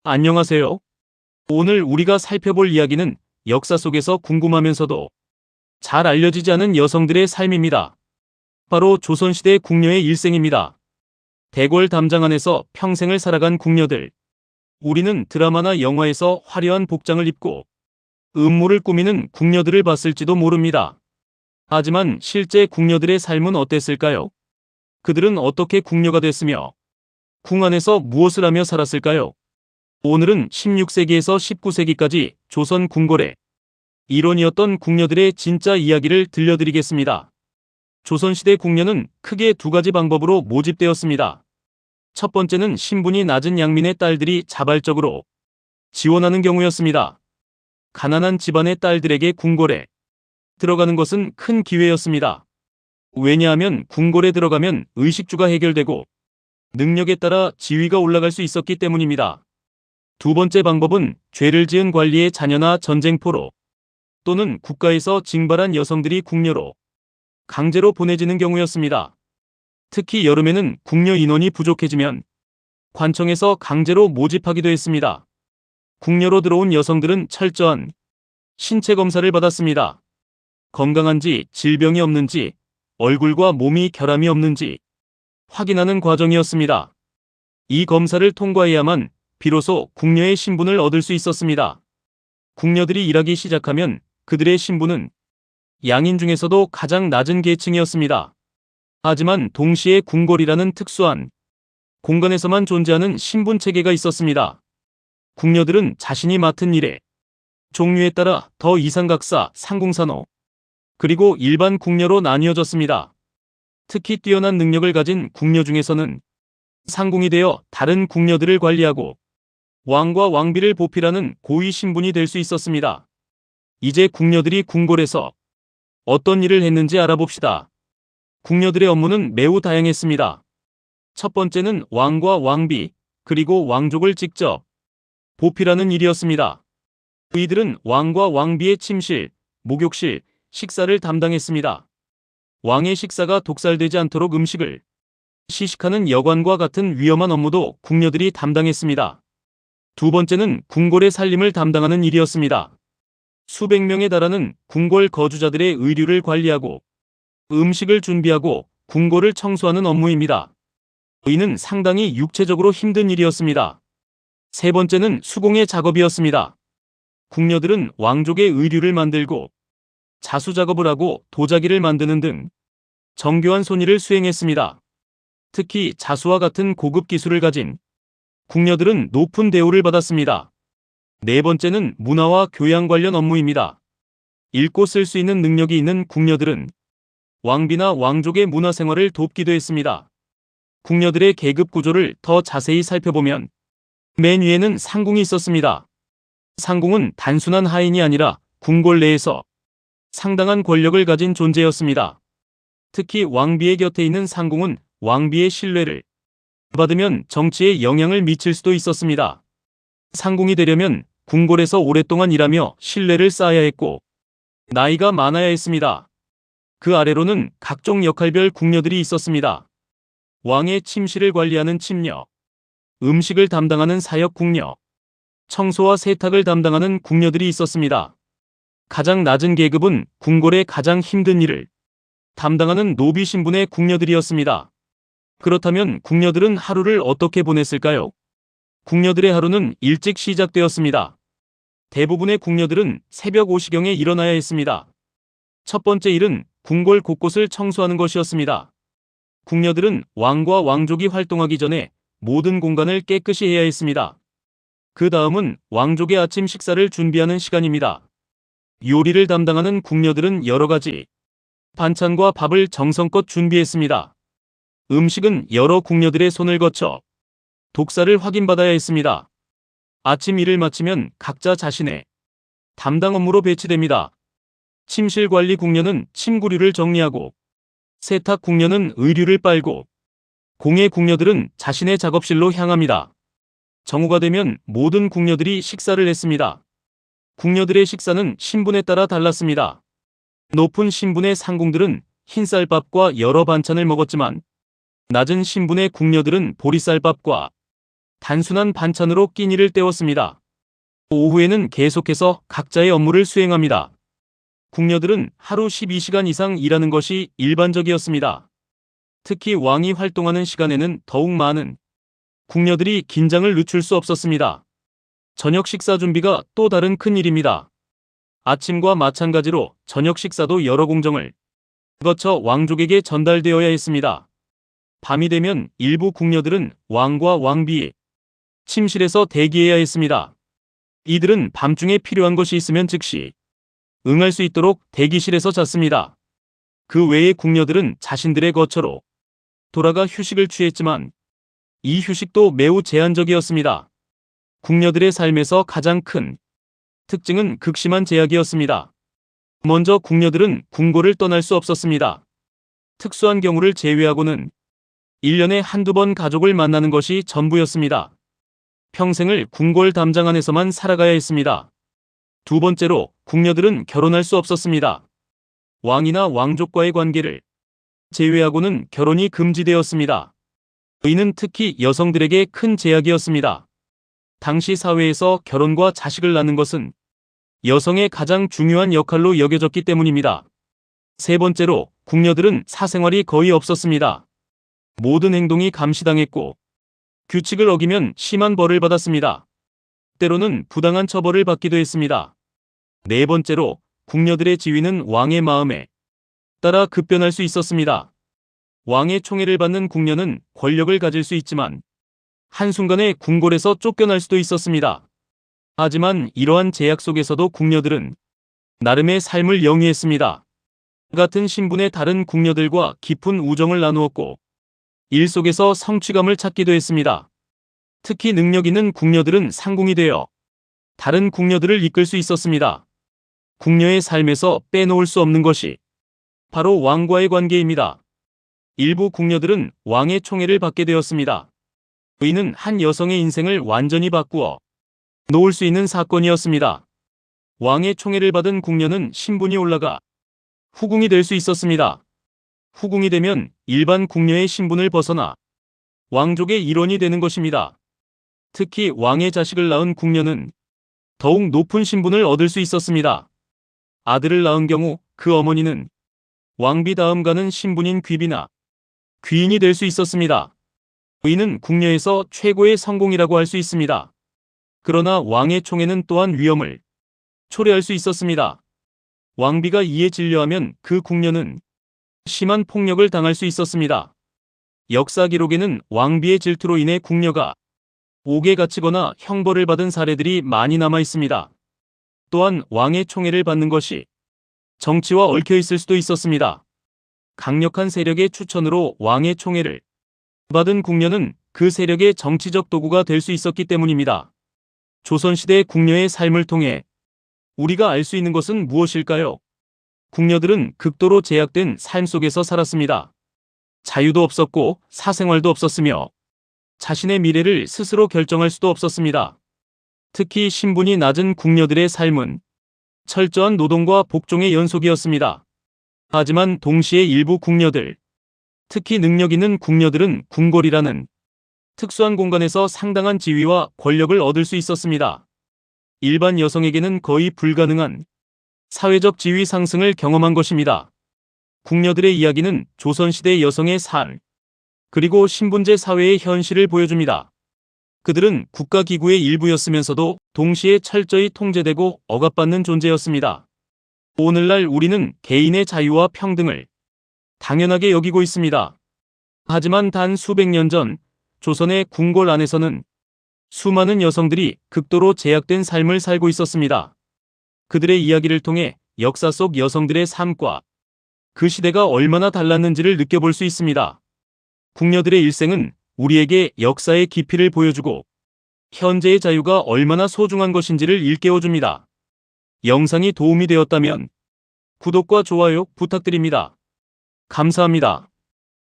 안녕하세요. 오늘 우리가 살펴볼 이야기는 역사 속에서 궁금하면서도 잘 알려지지 않은 여성들의 삶입니다. 바로 조선시대 궁녀의 일생입니다. 대궐 담장 안에서 평생을 살아간 궁녀들. 우리는 드라마나 영화에서 화려한 복장을 입고 음모를 꾸미는 궁녀들을 봤을지도 모릅니다. 하지만 실제 궁녀들의 삶은 어땠을까요? 그들은 어떻게 궁녀가 됐으며 궁 안에서 무엇을 하며 살았을까요? 오늘은 16세기에서 19세기까지 조선 궁궐의 일원이었던 궁녀들의 진짜 이야기를 들려드리겠습니다. 조선시대 궁녀는 크게 두 가지 방법으로 모집되었습니다. 첫 번째는 신분이 낮은 양민의 딸들이 자발적으로 지원하는 경우였습니다. 가난한 집안의 딸들에게 궁궐에 들어가는 것은 큰 기회였습니다. 왜냐하면 궁궐에 들어가면 의식주가 해결되고 능력에 따라 지위가 올라갈 수 있었기 때문입니다. 두 번째 방법은 죄를 지은 관리의 자녀나 전쟁포로 또는 국가에서 징발한 여성들이 궁녀로 강제로 보내지는 경우였습니다. 특히 여름에는 궁녀 인원이 부족해지면 관청에서 강제로 모집하기도 했습니다. 궁녀로 들어온 여성들은 철저한 신체 검사를 받았습니다. 건강한지, 질병이 없는지, 얼굴과 몸이 결함이 없는지 확인하는 과정이었습니다. 이 검사를 통과해야만 비로소 궁녀의 신분을 얻을 수 있었습니다. 궁녀들이 일하기 시작하면 그들의 신분은 양인 중에서도 가장 낮은 계층이었습니다. 하지만 동시에 궁궐이라는 특수한 공간에서만 존재하는 신분 체계가 있었습니다. 궁녀들은 자신이 맡은 일의 종류에 따라 더 이상각사, 상궁산호, 그리고 일반 궁녀로 나뉘어졌습니다. 특히 뛰어난 능력을 가진 궁녀 중에서는 상궁이 되어 다른 궁녀들을 관리하고 왕과 왕비를 보필하는 고위 신분이 될 수 있었습니다. 이제 궁녀들이 궁궐에서 어떤 일을 했는지 알아봅시다. 궁녀들의 업무는 매우 다양했습니다. 첫 번째는 왕과 왕비, 그리고 왕족을 직접 보필하는 일이었습니다. 이들은 왕과 왕비의 침실, 목욕실, 식사를 담당했습니다. 왕의 식사가 독살되지 않도록 음식을 시식하는 여관과 같은 위험한 업무도 궁녀들이 담당했습니다. 두 번째는 궁궐의 살림을 담당하는 일이었습니다. 수백 명에 달하는 궁궐 거주자들의 의류를 관리하고 음식을 준비하고 궁궐을 청소하는 업무입니다. 이는 상당히 육체적으로 힘든 일이었습니다. 세 번째는 수공의 작업이었습니다. 궁녀들은 왕족의 의류를 만들고 자수 작업을 하고 도자기를 만드는 등 정교한 손일을 수행했습니다. 특히 자수와 같은 고급 기술을 가진 궁녀들은 높은 대우를 받았습니다. 네 번째는 문화와 교양 관련 업무입니다. 읽고 쓸 수 있는 능력이 있는 궁녀들은 왕비나 왕족의 문화생활을 돕기도 했습니다. 궁녀들의 계급 구조를 더 자세히 살펴보면 맨 위에는 상궁이 있었습니다. 상궁은 단순한 하인이 아니라 궁궐 내에서 상당한 권력을 가진 존재였습니다. 특히 왕비의 곁에 있는 상궁은 왕비의 신뢰를 받으면 정치에 영향을 미칠 수도 있었습니다. 상궁이 되려면 궁궐에서 오랫동안 일하며 신뢰를 쌓아야 했고 나이가 많아야 했습니다. 그 아래로는 각종 역할별 궁녀들이 있었습니다. 왕의 침실을 관리하는 침녀, 음식을 담당하는 사역 궁녀, 청소와 세탁을 담당하는 궁녀들이 있었습니다. 가장 낮은 계급은 궁궐의 가장 힘든 일을 담당하는 노비 신분의 궁녀들이었습니다. 그렇다면 궁녀들은 하루를 어떻게 보냈을까요? 궁녀들의 하루는 일찍 시작되었습니다. 대부분의 궁녀들은 새벽 5시경에 일어나야 했습니다. 첫 번째 일은 궁궐 곳곳을 청소하는 것이었습니다. 궁녀들은 왕과 왕족이 활동하기 전에 모든 공간을 깨끗이 해야 했습니다. 그 다음은 왕족의 아침 식사를 준비하는 시간입니다. 요리를 담당하는 궁녀들은 여러 가지 반찬과 밥을 정성껏 준비했습니다. 음식은 여러 궁녀들의 손을 거쳐 독사를 확인받아야 했습니다. 아침 일을 마치면 각자 자신의 담당 업무로 배치됩니다. 침실 관리 궁녀는 침구류를 정리하고 세탁 궁녀는 의류를 빨고 공예 궁녀들은 자신의 작업실로 향합니다. 정오가 되면 모든 궁녀들이 식사를 했습니다. 궁녀들의 식사는 신분에 따라 달랐습니다. 높은 신분의 상궁들은 흰쌀밥과 여러 반찬을 먹었지만 낮은 신분의 궁녀들은 보리쌀밥과 단순한 반찬으로 끼니를 때웠습니다. 오후에는 계속해서 각자의 업무를 수행합니다. 궁녀들은 하루 12시간 이상 일하는 것이 일반적이었습니다. 특히 왕이 활동하는 시간에는 더욱 많은 궁녀들이 긴장을 늦출 수 없었습니다. 저녁 식사 준비가 또 다른 큰 일입니다. 아침과 마찬가지로 저녁 식사도 여러 공정을 거쳐 왕족에게 전달되어야 했습니다. 밤이 되면 일부 궁녀들은 왕과 왕비의 침실에서 대기해야 했습니다. 이들은 밤중에 필요한 것이 있으면 즉시 응할 수 있도록 대기실에서 잤습니다. 그 외의 궁녀들은 자신들의 거처로 돌아가 휴식을 취했지만 이 휴식도 매우 제한적이었습니다. 궁녀들의 삶에서 가장 큰 특징은 극심한 제약이었습니다. 먼저 궁녀들은 궁궐을 떠날 수 없었습니다. 특수한 경우를 제외하고는 1년에 한두 번 가족을 만나는 것이 전부였습니다. 평생을 궁궐 담장 안에서만 살아가야 했습니다. 두 번째로 궁녀들은 결혼할 수 없었습니다. 왕이나 왕족과의 관계를 제외하고는 결혼이 금지되었습니다. 이는 특히 여성들에게 큰 제약이었습니다. 당시 사회에서 결혼과 자식을 낳는 것은 여성의 가장 중요한 역할로 여겨졌기 때문입니다. 세 번째로 궁녀들은 사생활이 거의 없었습니다. 모든 행동이 감시당했고 규칙을 어기면 심한 벌을 받았습니다. 때로는 부당한 처벌을 받기도 했습니다. 네 번째로 궁녀들의 지위는 왕의 마음에 따라 급변할 수 있었습니다. 왕의 총애를 받는 궁녀는 권력을 가질 수 있지만 한순간에 궁궐에서 쫓겨날 수도 있었습니다. 하지만 이러한 제약 속에서도 궁녀들은 나름의 삶을 영위했습니다. 같은 신분의 다른 궁녀들과 깊은 우정을 나누었고 일 속에서 성취감을 찾기도 했습니다. 특히 능력 있는 궁녀들은 상궁이 되어 다른 궁녀들을 이끌 수 있었습니다. 궁녀의 삶에서 빼놓을 수 없는 것이 바로 왕과의 관계입니다. 일부 궁녀들은 왕의 총애를 받게 되었습니다. 이는 한 여성의 인생을 완전히 바꾸어 놓을 수 있는 사건이었습니다. 왕의 총애를 받은 궁녀는 신분이 올라가 후궁이 될 수 있었습니다. 후궁이 되면 일반 궁녀의 신분을 벗어나 왕족의 일원이 되는 것입니다. 특히 왕의 자식을 낳은 궁녀는 더욱 높은 신분을 얻을 수 있었습니다. 아들을 낳은 경우 그 어머니는 왕비 다음 가는 신분인 귀비나 귀인이 될 수 있었습니다. 이는 궁녀에서 최고의 성공이라고 할 수 있습니다. 그러나 왕의 총애는 또한 위험을 초래할 수 있었습니다. 왕비가 이에 진료하면 그 궁녀는 심한 폭력을 당할 수 있었습니다. 역사 기록에는 왕비의 질투로 인해 궁녀가 옥에 갇히거나 형벌을 받은 사례들이 많이 남아 있습니다. 또한 왕의 총애를 받는 것이 정치와 얽혀 있을 수도 있었습니다. 강력한 세력의 추천으로 왕의 총애를 받은 궁녀는 그 세력의 정치적 도구가 될 수 있었기 때문입니다. 조선시대 궁녀의 삶을 통해 우리가 알 수 있는 것은 무엇일까요? 궁녀들은 극도로 제약된 삶 속에서 살았습니다. 자유도 없었고 사생활도 없었으며 자신의 미래를 스스로 결정할 수도 없었습니다. 특히 신분이 낮은 궁녀들의 삶은 철저한 노동과 복종의 연속이었습니다. 하지만 동시에 일부 궁녀들, 특히 능력 있는 궁녀들은 궁궐이라는 특수한 공간에서 상당한 지위와 권력을 얻을 수 있었습니다. 일반 여성에게는 거의 불가능한 사회적 지위 상승을 경험한 것입니다. 궁녀들의 이야기는 조선시대 여성의 삶, 그리고 신분제 사회의 현실을 보여줍니다. 그들은 국가기구의 일부였으면서도 동시에 철저히 통제되고 억압받는 존재였습니다. 오늘날 우리는 개인의 자유와 평등을 당연하게 여기고 있습니다. 하지만 단 수백 년 전 조선의 궁궐 안에서는 수많은 여성들이 극도로 제약된 삶을 살고 있었습니다. 그들의 이야기를 통해 역사 속 여성들의 삶과 그 시대가 얼마나 달랐는지를 느껴볼 수 있습니다. 궁녀들의 일생은 우리에게 역사의 깊이를 보여주고 현재의 자유가 얼마나 소중한 것인지를 일깨워줍니다. 영상이 도움이 되었다면 구독과 좋아요 부탁드립니다. 감사합니다.